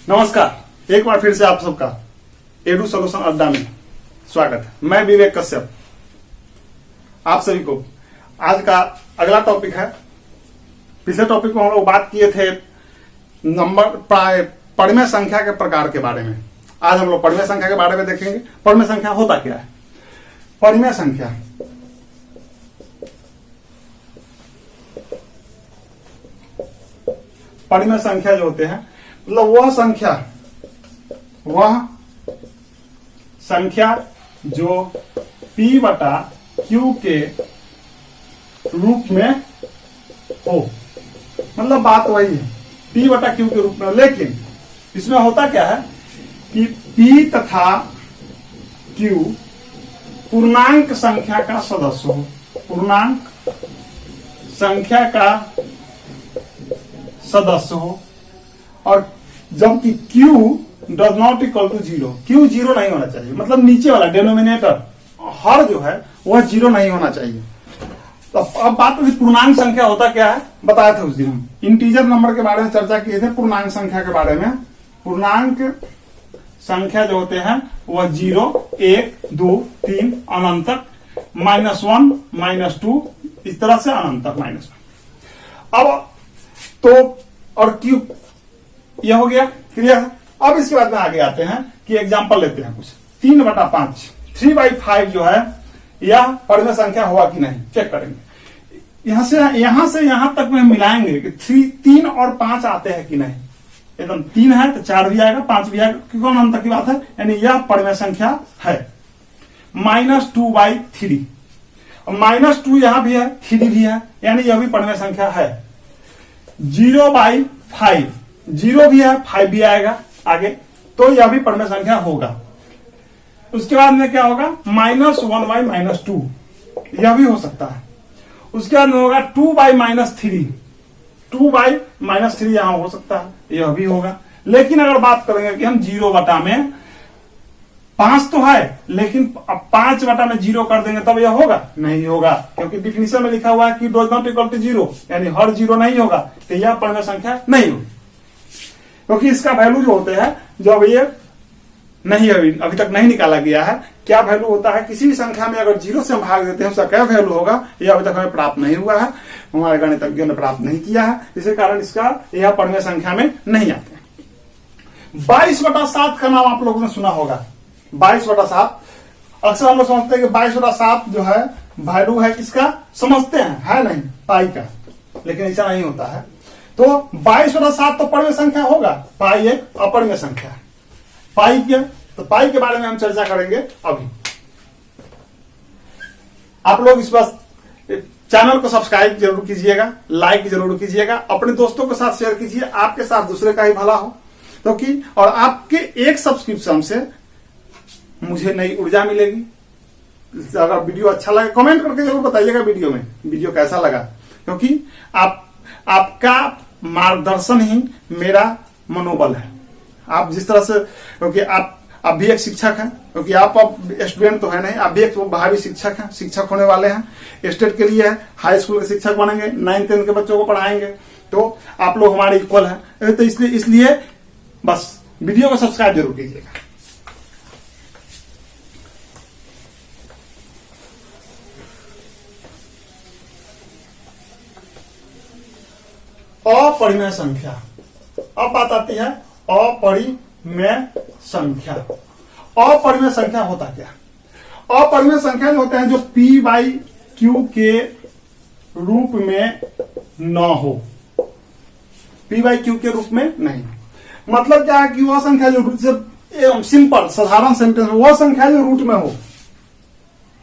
नमस्कार, एक बार फिर से आप सबका एडू सोल्यूशन अड्डा में स्वागत है। मैं विवेक कश्यप आप सभी को आज का अगला टॉपिक है। पिछले टॉपिक में हम लोग बात किए थे नंबर परिमेय संख्या के प्रकार के बारे में। आज हम लोग परिमेय संख्या के बारे में देखेंगे। परिमेय संख्या होता क्या है? परिमेय संख्या परिमेय संख्या जो होते हैं मतलब वह संख्या जो P बटा Q के रूप में हो। मतलब बात वही है, P बटा Q के रूप में। लेकिन इसमें होता क्या है कि P तथा Q पूर्णांक संख्या का सदस्य हो। पूर्णांक संख्या का सदस्य हो और जबकि Q does not equal to 0। Q 0 नहीं होना चाहिए। मतलब नीचे वाला डिनोमिनेटर हर जो है वह 0 नहीं होना चाहिए। तो अब बात पूर्णांक संख्या होता क्या है बताया था उस दिन हम इंटीजर नंबर के बारे में चर्चा किए थे। पूर्णांक संख्या के बारे में पूर्णांक संख्या जो होते हैं वह 0, 1, 2, 3 अनंत तक, -1, -2 इस तरह से अनंत तक -1। अब तो और Q यह हो गया क्लियर है। अब इसके बाद में आगे आते हैं कि एग्जांपल लेते हैं कुछ। 3/5 3/5 जो है यह परिमेय संख्या हुआ कि नहीं चेक करेंगे। यहां से यहां तक में मिलाएंगे कि 3 और 5 आते हैं कि नहीं। एकदम 3 है तो 4 भी आएगा, 5 भी आएगा, क्योंकि अनंत तक की बात है। यानी यह परिमेय संख्या है। -2/3 -2 यहां भी है, 3 भी है, यानी यह भी परिमेय संख्या है। 0/5 0 भी है, 5 भी आएगा आगे, तो यह भी परिमेय संख्या होगा। उसके बाद में क्या होगा -1/-2 यह भी हो सकता है। उसके बाद में होगा 2/-3 2/-3 यहां हो सकता है, यह भी होगा। लेकिन अगर बात करेंगे कि हम 0/5 तो है, लेकिन अब 5/0 कर देंगे तब यह होगा नहीं होगा, क्योंकि डिफिनीशन में लिखा हुआ है कि डज नॉट इक्वल टू 0, यानी हर 0 नहीं होगा, तो यह परिमेय संख्या नहीं होगी। क्योंकि इसका वैल्यू जो होते हैं जब ये नहीं अभी तक नहीं निकाला गया है, क्या वैल्यू होता है किसी भी संख्या में अगर 0 से हम भाग देते हैं उसका क्या वैल्यू होगा, यह अभी तक हमें प्राप्त नहीं हुआ है, हमारे गणितज्ञों ने प्राप्त नहीं किया है। इसी कारण इसका यह परिमेय संख्या में नहीं आते। 22/7 का नाम आप लोगों ने सुना होगा। 22/7 अक्सर हम लोग समझते हैं कि 22/7 जो है वैल्यू है किसका, समझते हैं है नहीं पाई का, लेकिन ऐसा नहीं होता है। तो 22/7 तो परिमेय संख्या होगा, पाई एक अपरिमेय संख्या है। पाई के बारे में हम चर्चा करेंगे अभी। आप लोग इस बार चैनल को सब्सक्राइब जरूर कीजिएगा, लाइक जरूर कीजिएगा, अपने दोस्तों के साथ शेयर कीजिए, आपके साथ दूसरे का ही भला हो। क्योंकि और आपके एक सब्सक्रिप्शन से मुझे नई ऊर्जा मिलेगी। अगर वीडियो अच्छा लगे कमेंट करके जरूर बताइएगा वीडियो कैसा लगा, क्योंकि आपका मार्गदर्शन ही मेरा मनोबल है। आप जिस तरह से, क्योंकि आप भी एक शिक्षक हैं, क्योंकि आप अब स्टूडेंट तो है नहीं, आप भी एक भावी शिक्षक हैं, शिक्षक होने वाले हैं। स्टेट के लिए है, हाई स्कूल के शिक्षक बनेंगे, 9th-10th के बच्चों को पढ़ाएंगे, तो आप लोग हमारे इक्वल हैं। तो इसलिए बस वीडियो को सब्सक्राइब जरूर कीजिएगा। अपरिमेय संख्या। अब बात आती है अपरिमेय संख्या। अपरिमेय संख्या होता क्या? अपरिमेय संख्या जो होते हैं जो P/Q के रूप में न हो। P/Q के रूप में नहीं। मतलब क्या है कि वह संख्या जो रूट से सिंपल साधारण सेंटेंस में वह संख्या जो रूट में हो।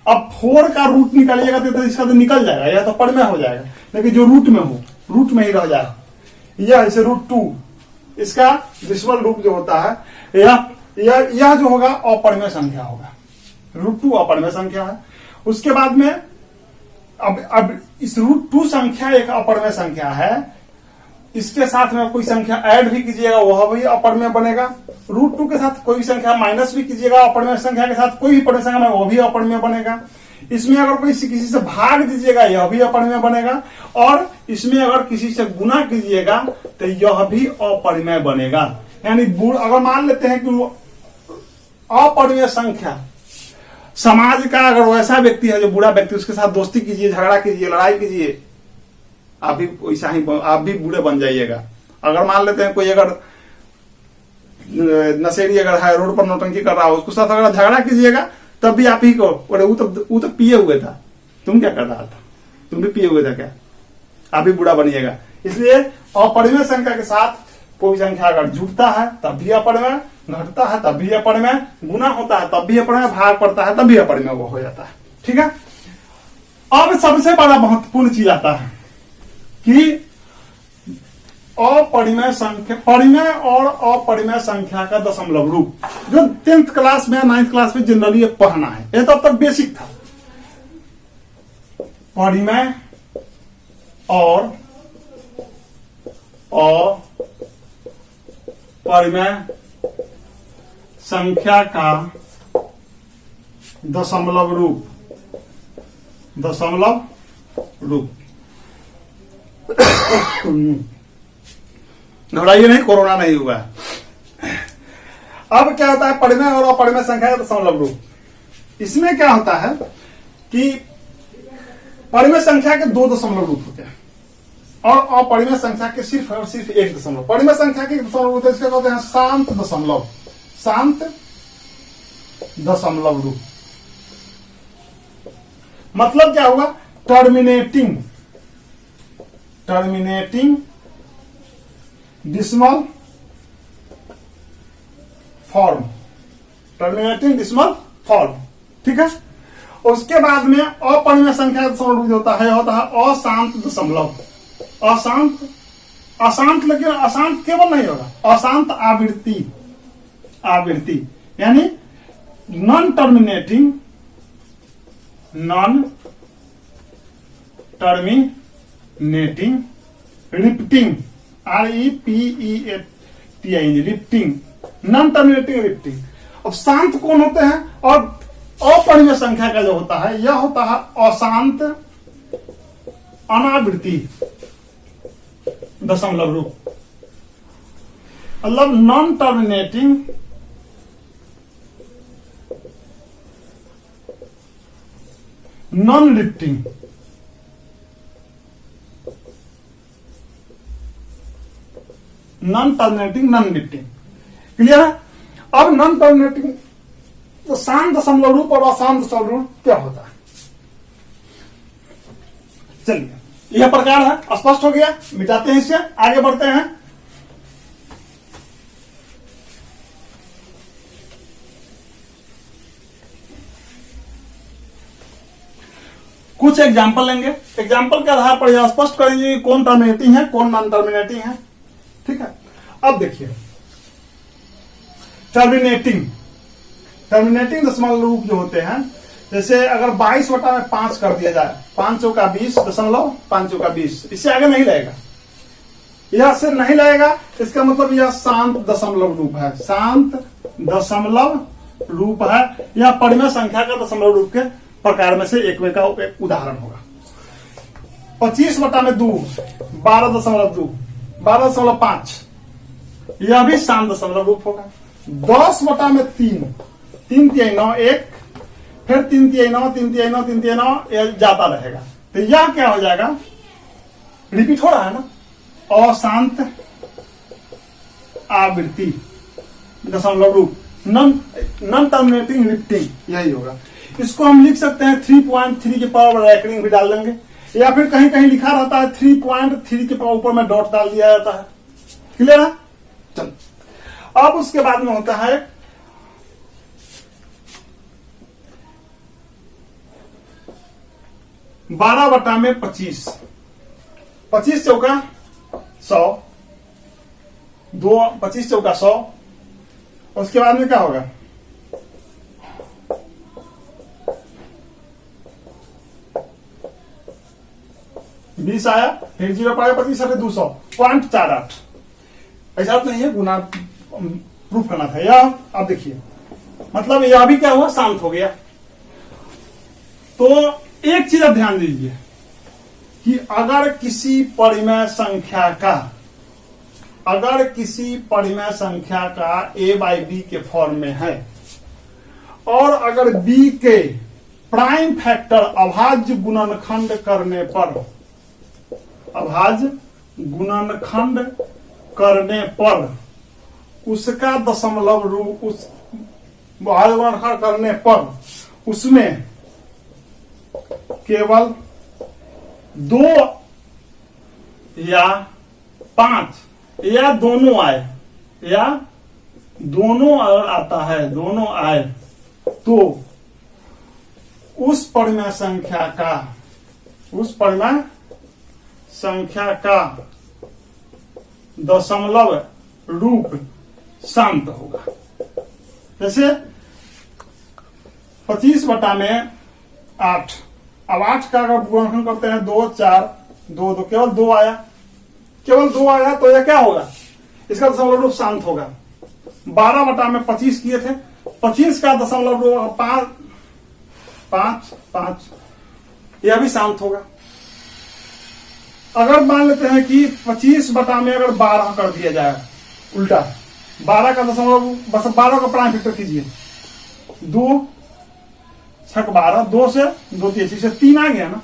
अब 4 का रूट निकालिएगा तो इसका तो निकल जाएगा, यह तो परिमेय हो जाएगा। लेकिन जो रूट में हो, रूट में ही रह जाए, यह जैसे √2 इसका डेसिमल रूप जो होता है, यह जो होगा अपरिमेय संख्या होगा। √2 अपरिमेय संख्या है। उसके बाद में अब इस √2 संख्या एक अपरिमेय संख्या है। इसके साथ में कोई संख्या ऐड भी कीजिएगा वह भी अपरिमेय बनेगा। √2 के साथ कोई भी संख्या माइनस भी कीजिएगा अपरिमेय संख्या के साथ कोई भी परिमेय संख्या में, वो भी अपरिमेय बनेगा। इसमें अगर कोई किसी से भाग दीजिएगा यह भी अपरिमेय बनेगा, और इसमें अगर किसी से गुना कीजिएगा तो यह भी अपरिमेय बनेगा। यानी अगर मान लेते हैं कि वो अपरिमेय संख्या, समाज का अगर वैसा व्यक्ति है जो बुरा व्यक्ति, उसके साथ दोस्ती कीजिए, झगड़ा कीजिए, लड़ाई कीजिए, आप भी वैसा ही आप भी बुरे बन जाइएगा। अगर मान लेते हैं कोई अगर नशेड़ी अगर है, रोड पर नौटंकी कर रहा हो, उसके साथ अगर झगड़ा कीजिएगा तब भी आप ही को, अरे वो तो पिए हुए था, तुम क्या कर रहा था, तुम भी पिए हुए था क्या, आप भी बुरा बनिएगा। इसलिए अपरिमेय संख्या के साथ कोई संख्या अगर जुड़ता है तब भी अपरिमेय, घटता है तब भी अपरिमेय, गुना होता है तब भी अपरिमेय, भाग पड़ता है तब भी अपरिमेय वो हो जाता है। ठीक है। अब सबसे बड़ा महत्वपूर्ण चीज आता है कि अपरिमेय संख्या, परिमेय और अपरिमेय संख्या का दशमलव रूप, जो 10th क्लास में 9th क्लास में जनरली पढ़ना है, ये तो अब तक बेसिक था। परिमेय और अपरिमेय संख्या का दशमलव रूप, दशमलव रूप। घबराइए नहीं, कोरोना नहीं हुआ। अब क्या होता है परिमेय और अपरिमेय संख्या का दशमलव रूप। इसमें क्या होता है कि परिमेय संख्या के 2 दशमलव रूप होते हैं और अपरिमेय संख्या के सिर्फ और सिर्फ 1 दशमलव। परिमेय संख्या के दशमलव रूप इसके कहते हैं शांत दशमलव, शांत दशमलव रूप। मतलब क्या हुआ, terminating decimal form, terminating decimal form. ठीक है। उसके बाद में अपरिमेय संख्या का दशमलव रूप होता है अशांत दशमलव। अशांत, अशांत, लेकिन अशांत केवल नहीं होगा, अशांत आवृत्ति, आवृत्ति यानी non terminating repeating, REPEATING, repeating, non terminating repeating. अब शांत कौन होते हैं, और अपरिमेय संख्या का जो होता है यह होता है अशांत अनावृत्ति दशमलव रूप। मतलब non terminating non repeating, non terminating non repeating. Clear है। अब नॉन टर्मिनेटिंग तो शांत दशमलव रूप और अशांत दशमलव रूप क्या होता है, चलिए यह प्रकार है, स्पष्ट हो गया, मिटाते हैं इसे, आगे बढ़ते हैं। कुछ एग्जाम्पल लेंगे, एग्जाम्पल के आधार पर यह स्पष्ट करेंगे कि कौन टर्मिनेटिंग है कौन नॉन टर्मिनेटिंग है। ठीक है। अब देखिए टर्मिनेटिंग दशमलव रूप जो होते हैं, जैसे अगर 22/5 कर दिया जाए, 5 चौका 20 दशमलव 5 चौका 20, इससे आगे नहीं लगेगा, यह से नहीं लगेगा, इसका मतलब यह शांत दशमलव रूप है, शांत दशमलव रूप है। यह परिमेय संख्या का दशमलव रूप के प्रकार में से एक में का एक उदाहरण होगा। 25/2 12.2 12.5, यह भी शांत दशमलव रूप होगा। 10/3 3 9 1, फिर 3 9 3 9 3 9 यह जाता रहेगा, तो यह क्या हो जाएगा, रिपीट हो रहा है ना, अशांत आवृत्ति दशमलव रूप, नॉन टर्मिनेटिंग रिपीटिंग, यही होगा। इसको हम लिख सकते हैं 3.3 के पावर रैकरिंग भी डाल देंगे, या फिर कहीं कहीं लिखा रहता है 3.3 के पावर ऊपर में डॉट डाल दिया जाता है। क्लियर है। चलो अब उसके बाद में होता है 12/25, 25 चौका 100, 25 चौका 100। उसके बाद में क्या होगा, बीस आया, फिर 0 पर 25 200 0.48। ऐसा तो नहीं है, गुना प्रूफ करना था यह। अब देखिए मतलब यह भी क्या हुआ, शांत हो गया। तो एक चीज आप ध्यान दीजिए कि अगर किसी परिमेय संख्या का अगर किसी परिमेय संख्या का a बाई बी के फॉर्म में है और अगर b के प्राइम फैक्टर अभाज्य गुणनखंड करने पर, अभाज्य गुणनखंड करने पर उसका दशमलव रूप, उस अभाज्य गुणनखंड करने पर उसमें केवल 2 या 5 या दोनों आए, या दोनों अगर आता है, दोनों आए, तो उस परिमेय संख्या का, उस परिमेय संख्या का दशमलव रूप शांत होगा। जैसे 25 बटा में 8, अब 8 का अगर गुणनखंड करते हैं 2 4 2 2, केवल 2 आया, केवल 2 आया, तो यह क्या होगा, इसका दशमलव रूप शांत होगा। 12 बटा में 25 किए थे, 25 का दशमलव रूप 5 5 5, यह भी शांत होगा। अगर मान लेते हैं कि 25 बटा में अगर 12 कर दिया जाए, उल्टा 12 का दशमलव, बस 12 का प्राइम फैक्टर कीजिए, 2 6 12, 2 से 2 3 से 3 आ गया ना,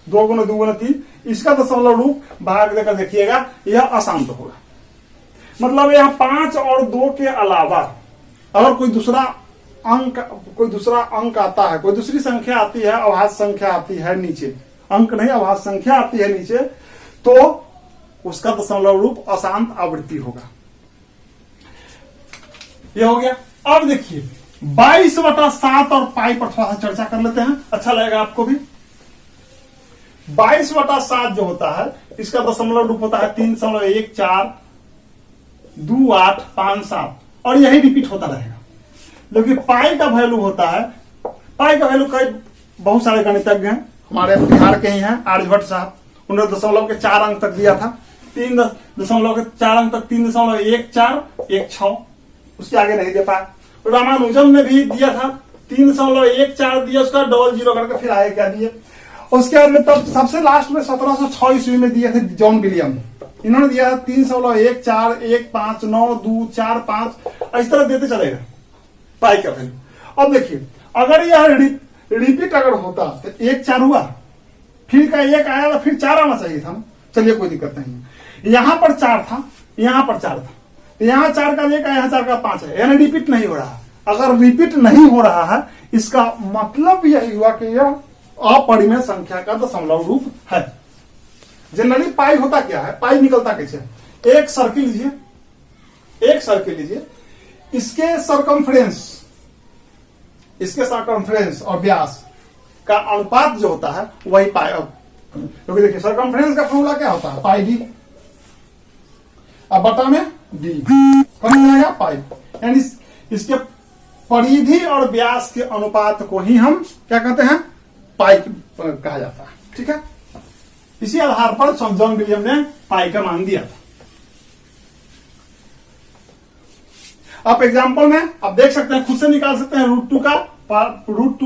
2 गुना 2 गुना 3, इसका दशमलव रूप भाग देकर देखिएगा, यह अशांत होगा। मतलब यह 5 और 2 के अलावा अगर कोई दूसरा अंक आता है, कोई दूसरी संख्या आती है, अभाज्य संख्या आती है नीचे, अंक नहीं अभाज्य संख्या आती है नीचे, तो उसका दशमलव रूप अशांत आवृत्ति होगा। यह हो गया। अब देखिए 22/7 और पाई पर थोड़ा सा चर्चा कर लेते हैं, अच्छा लगेगा आपको भी। 22/7 जो होता है, इसका दशमलव रूप होता है 3.142857, और यही रिपीट होता रहेगा। लेकिन पाई का वैल्यू होता है, पाई का वैल्यू कई बहुत सारे गणितज्ञ हैं, हमारे बिहार के ही हैं, आर्यभट्ट साहब, उन्होंने दशमलव के 4 अंक तक दिया था, 3.4 अंक तक 3.1416, उसके आगे नहीं दे पाया। रामानुजम ने भी दिया था 3.14 दिया, उसका डबल जीरो करके फिर आगे क्या दिए। उसके बाद में तब सबसे लास्ट में 1706 ईस्वी में दिए थे जॉन विलियम, इन्होंने दिया 3.14 1 5 9 2 4 5, इस तरह देते चलेगा पाई का वैल्यू। अब देखिए अगर यह रिपीट अगर होता तो 1 4 हुआ, फिर का 1 आया तो फिर 4 आना चाहिए था। चलिए कोई दिक्कत नहीं, यहां पर 4 था, यहां पर 4 था, तो यहां 4 का 1 है, यहां 4 का 5 है, यानी रिपीट नहीं हो रहा। अगर रिपीट नहीं हो रहा है, इसका मतलब यही हुआ कि यह अपरिमेय संख्या का दशमलव रूप है। जनरली पाई होता क्या है, पाई निकलता कैसे, एक सर्किल लीजिए, एक सर्किल लीजिए, इसके सरकमफ्रेंस और व्यास का अनुपात जो होता है वही पाई। क्योंकि देखिए सरकमफ्रेंस का फॉर्मूला क्या होता है, पाई डी, अब बटा में डी कौन जाएगा पाई, यानी इसके परिधि और व्यास के अनुपात को ही हम क्या कहते हैं, पाई कहा जाता है। ठीक है, इसी आधार पर जॉन विलियम ने पाई का मान दिया था। आप एग्जाम्पल में आप देख सकते हैं, खुद से निकाल सकते हैं, √2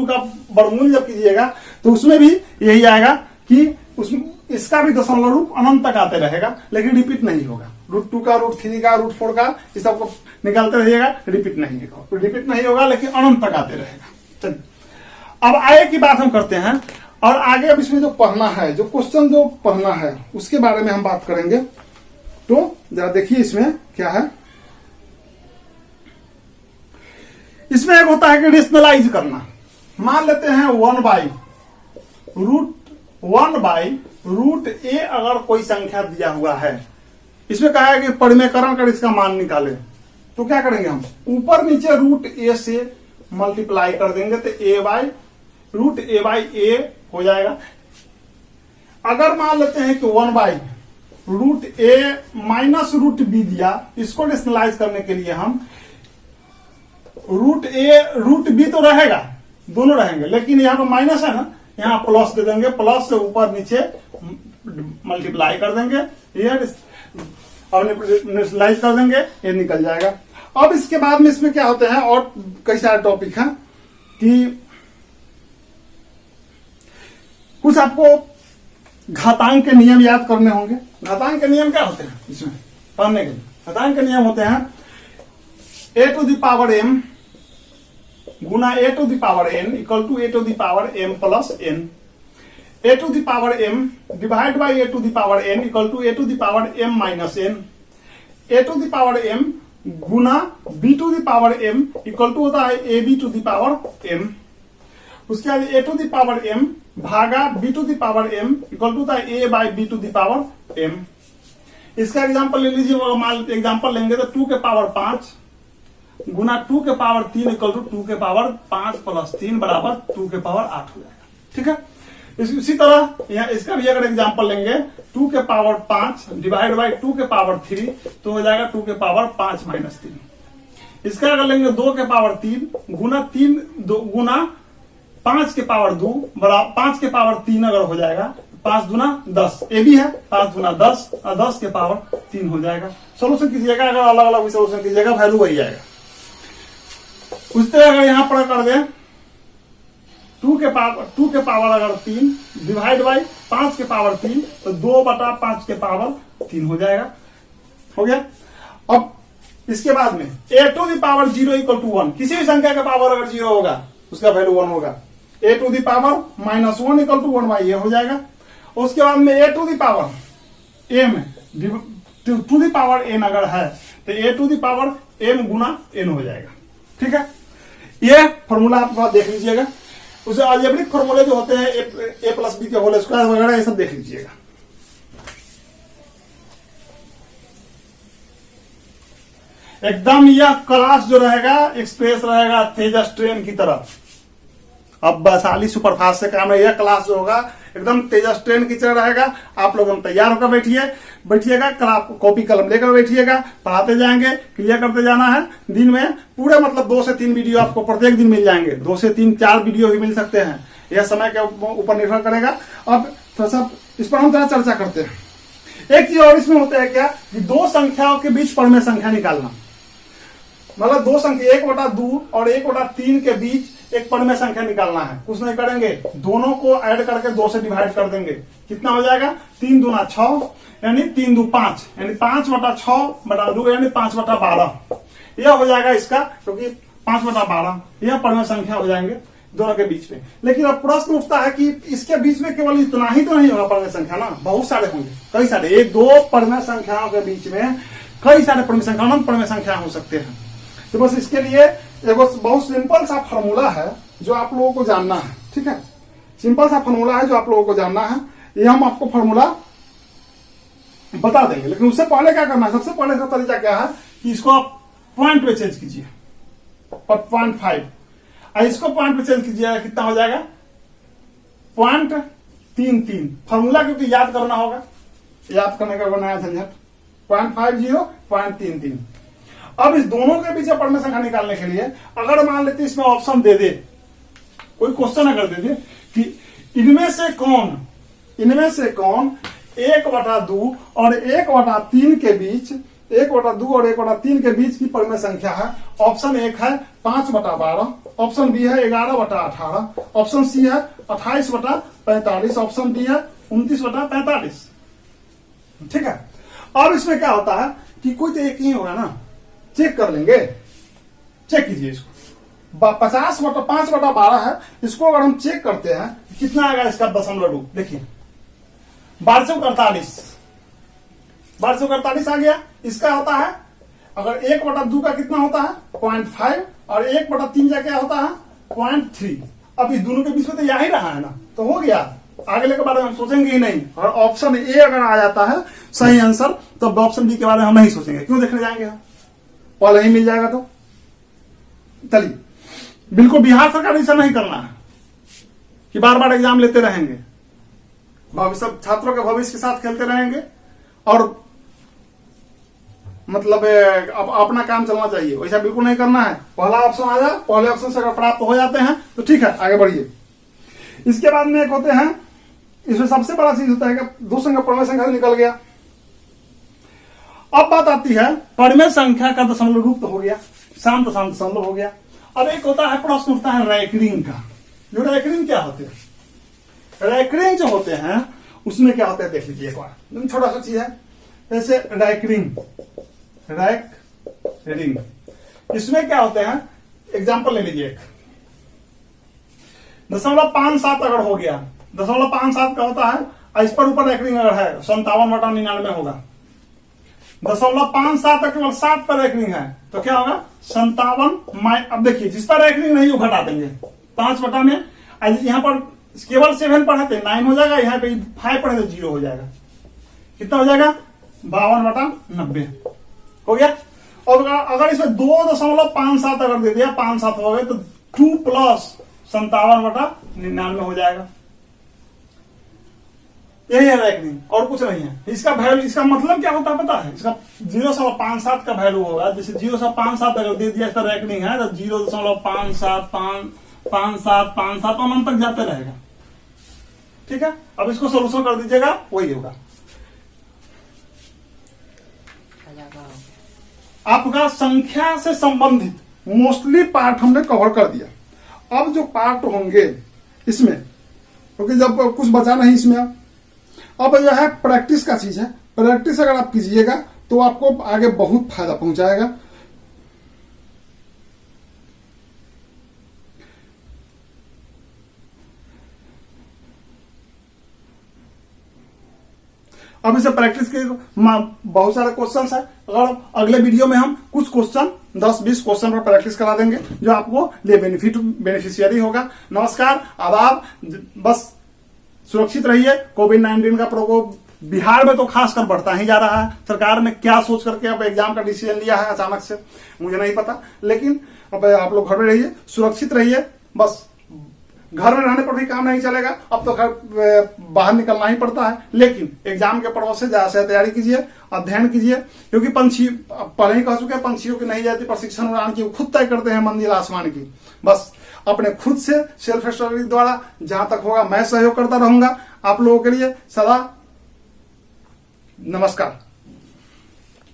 का वर्गमूल जब कीजिएगा तो उसमें भी यही आएगा कि उसमें इसका भी दशमलव रूप अनंत तक आते रहेगा, लेकिन रिपीट नहीं होगा। √2 का, √3 का, √4 का, इस सबको निकालते रहिएगा, रिपीट नहीं होगा, लेकिन अनंत तक आते रहेगा। चलिए अब आगे की बात हम करते हैं, और आगे अब इसमें जो पढ़ना है, जो क्वेश्चन जो पढ़ना है उसके बारे में हम बात करेंगे। तो जरा देखिए इसमें क्या है, इसमें एक होता है कि रेशनलाइज करना। मान लेते हैं 1/√a अगर कोई संख्या दिया हुआ है, इसमें कहा है कि परिमेयकरण कर इसका मान निकाले, तो क्या करेंगे हम, ऊपर नीचे √a से मल्टीप्लाई कर देंगे तो √a हो जाएगा। अगर मान लेते हैं कि 1/√a माइनस √b दिया, इसको रेशनलाइज करने के लिए हम √b तो रहेगा, दोनों रहेंगे, लेकिन यहाँ पर माइनस है ना, यहाँ प्लस दे देंगे, प्लस से ऊपर नीचे मल्टीप्लाई कर देंगे, ये रेशनलाइज कर देंगे, ये निकल जाएगा। अब इसके बाद में इसमें क्या होते हैं, और कई सारे टॉपिक हैं कि कुछ आपको घातांक के नियम याद करने होंगे। घातांक के नियम क्या होते हैं इसमें पढ़ने के लिए, घातांक के नियम होते हैं a to the power m गुना a to the power n equal to a to the power m plus n, a to the power m divide by a to the power n equal to a to the power m minus n, a to the power m गुना b to the power m equal to होता है a b to the power m। उसके बाद a to the power m भागा b to the power m equal to होता है a by b to the power m। इसका example ले लीजिए, मान एग्जांपल लेंगे तो 2 के पावर 5 गुना 2 के पावर 3 इक्वल टू 2 के पावर 5 प्लस 3 बराबर 2 के पावर 8 हो जाएगा। ठीक है, इसी तरह यहाँ इसका भी अगर एग्जांपल लेंगे 2 के पावर 5 डिवाइड बाई 2 के पावर 3 तो हो जाएगा 2 के पावर 5 माइनस 3। इसका अगर लेंगे 2 के पावर 3 गुना 5 के पावर 2 बराबर 5 के पावर 3 अगर हो जाएगा 5 दूना 10, ए भी है 5 दूना 10 और 10 के पावर 3 हो जाएगा। सोल्यूशन कीजिएगा, अगर अलग अलग सोल्यूशन कीजिएगा वैल्यू वही आएगा। उस तरह अगर यहां पर कर दें 2 के पावर अगर 3 डिवाइड बाई 5 के पावर 3 तो 2/5 के पावर 3 हो जाएगा। हो गया। अब इसके बाद में a to the power 0 equal to 1, किसी भी संख्या का पावर अगर 0 होगा उसका वैल्यू 1 होगा। a to the power minus 1 equal to 1 by a हो जाएगा। उसके बाद में a to the power m to the power n अगर है तो a to the power m गुना n हो जाएगा। ठीक है, ये फॉर्मूला आप देख लीजिएगा। उसे अलजेब्रिक फॉर्मूले जो होते हैं a प्लस बी के होल स्क्वायर वगैरह ये सब देख लीजिएगा। एकदम यह क्लास जो रहेगा एक्सप्रेस रहेगा तेजस ट्रेन की तरह। अब वैशाली सुपरफास्ट से काम है, यह क्लास जो होगा एकदम तेजस ट्रेन की तरह रहेगा। आप लोग हम तैयार होकर बैठिएगा, कॉपी कलम लेकर बैठिएगा, पढ़ाते जाएंगे, क्लियर करते जाना है। दिन में पूरे मतलब 2 से 3 वीडियो आपको प्रत्येक दिन मिल जाएंगे, 2 से 3 4 वीडियो भी मिल सकते हैं, यह समय के ऊपर निर्भर करेगा। अब थोड़ा सा इस पर हम थोड़ा चर्चा करते हैं। एक चीज और इसमें होता है क्या कि 2 संख्याओं के बीच परमेय संख्या निकालना, मतलब 2 संख्या 1/2 और 1/3 के बीच एक परमेय संख्या निकालना है। कुछ नहीं करेंगे, दोनों को ऐड करके 2 से डिवाइड कर देंगे। कितना हो जाएगा 3 दूना 6 यानी 3 दू 5 यानी 5/6/2 यानी 5/12 यह हो जाएगा इसका, क्योंकि 5/12 यह परमेय संख्या हो जाएंगे दोनों के बीच में। लेकिन अब प्रश्न उठता है कि इसके बीच में केवल इतना ही तो नहीं होगा परमेय संख्या ना, बहुत सारे होंगे, कई सारे। 1-2 परमेय संख्याओं के बीच में कई सारे परमेय संख्या अनंत परमेय संख्या हो सकते हैं। तो बस इसके लिए एक बहुत सिंपल सा फॉर्मूला है जो आप लोगों को जानना है। ठीक है, सिंपल सा फॉर्मूला है जो आप लोगों को जानना है। ये हम आपको फॉर्मूला बता देंगे, लेकिन उससे पहले क्या करना है, सबसे पहले का तरीका क्या है कि इसको आप पॉइंट पे चेंज कीजिए, 0.5 और इसको पॉइंट पे चेंज कीजिएगा, कितना हो जाएगा 0.33। फॉर्मूला क्योंकि याद करना होगा, याद करने का बनाया झंझट। 0.50 0.33। अब इस दोनों के बीच परमेय संख्या निकालने के लिए अगर मान लेते इसमें ऑप्शन दे दे, कोई क्वेश्चन अगर दे दे कि इनमें से कौन 1/2 और 1/3 के बीच 1/2 और 1/3 के बीच की परमेय संख्या है। ऑप्शन 1 है 5/12, ऑप्शन बी है 11/18, ऑप्शन सी है 28/45, ऑप्शन डी है 29/45। ठीक है, अब इसमें क्या होता है कि कोई तो एक ही होगा ना, चेक कर लेंगे, चेक कीजिए इसको। 50/5/12 है, इसको अगर हम चेक करते हैं कितना आएगा इसका दशमलव रूप, देखिए 1248 आ गया। इसका होता है अगर 1/2 का कितना होता है 0.5 और 1/3 का क्या होता है 0.3। अब इस दोनों के बीच में तो यही रहा है ना, तो हो गया, आगे के बारे में हम सोचेंगे ही नहीं। और ऑप्शन ए अगर आ जाता है सही आंसर, तो ऑप्शन बी के बारे में हम नहीं सोचेंगे, क्यों देखने जाएंगे हम, पहले ही मिल जाएगा। तो चलिए, बिल्कुल बिहार सरकार ऐसा नहीं करना है कि बार बार एग्जाम लेते रहेंगे, भविष्य छात्रों के भविष्य के साथ खेलते रहेंगे और मतलब अब अपना काम चलना चाहिए, वैसा बिल्कुल नहीं करना है। पहला ऑप्शन आ जाए, पहले ऑप्शन से अगर प्राप्त हो जाते हैं तो ठीक है, आगे बढ़िए। इसके बाद में एक होते हैं, इसमें सबसे बड़ा चीज होता है कि 2 संख्या परमेय संख्या निकल गया। अब बात आती है परमेय संख्या का दशमलव रूप तो हो गया, शांत दशमलव हो गया। अब एक होता है प्रश्न उठता है रैकरिंग का। जो रैकरिंग क्या होते हैं, रैकरिंग जो होते हैं उसमें क्या होता है देख लीजिए एक बार, छोटा सा चीज है। जैसे रैकरिंग रैक इसमें क्या होते हैं, एग्जाम्पल ले लीजिए एक 0.57 अगर हो गया, 0.57 का होता है, इस पर ऊपर रैकरिंग अगर है 57/99 होगा। 0.57 का केवल 7 पर रैकरिंग है तो क्या होगा 57। अब देखिए जिस पर रैकरिंग नहीं वो घटा देंगे 5 में, यहां पर केवल 7 पढ़े थे 9 हो जाएगा, यहाँ पे 5 पढ़े थे 0 हो जाएगा। कितना हो जाएगा 52/90 हो गया। और अगर इसमें 2.57 अगर दे दिया 5-7 हो गए तो 2 + 57/99 हो जाएगा। यही है रैकरिंग और कुछ नहीं है। इसका वैल्यू, इसका मतलब क्या होता है पता है, इसका 0.57 का वैल्यू होगा। जैसे 0.57 अगर दे दिया इसका रैकरिंग है तो 0.57 अनंत तक जाते रहेगा। ठीक है, अब इसको सोल्यूशन कर दीजिएगा, वही होगा आपका संख्या से संबंधित मोस्टली पार्ट हमने कवर कर दिया। अब जो पार्ट होंगे इसमें, क्योंकि जब कुछ बचा नहीं इसमें, अब यह है प्रैक्टिस का चीज है। प्रैक्टिस अगर आप कीजिएगा तो आपको आगे बहुत फायदा पहुंचाएगा। अब इसे प्रैक्टिस के बहुत सारे क्वेश्चन है। अगर अगले वीडियो में हम कुछ क्वेश्चन 10-20 क्वेश्चन पर प्रैक्टिस करा देंगे जो आपको लिए बेनिफिशियरी होगा। नमस्कार, आदाब। बस सुरक्षित रहिए। कोविड-19 का प्रकोप बिहार में तो खासकर बढ़ता ही जा रहा है। सरकार ने क्या सोच करके अब एग्जाम का डिसीजन लिया है अचानक से, मुझे नहीं पता, लेकिन अब आप लोग घर में रहिए, सुरक्षित रहिए। बस घर में रहने पर भी काम नहीं चलेगा, अब तो घर बाहर निकलना ही पड़ता है। लेकिन एग्जाम के पर्पज से ज्यादा से तैयारी कीजिए, अध्ययन कीजिए, क्योंकि पंछी पहले ही कह चुके हैं, पंछियों की नहीं जाती प्रशिक्षण उड़ान की, खुद तय करते हैं मंजिल आसमान की। बस अपने खुद से सेल्फ स्टडी द्वारा जहां तक होगा मैं सहयोग करता रहूंगा आप लोगों के लिए सदा। नमस्कार।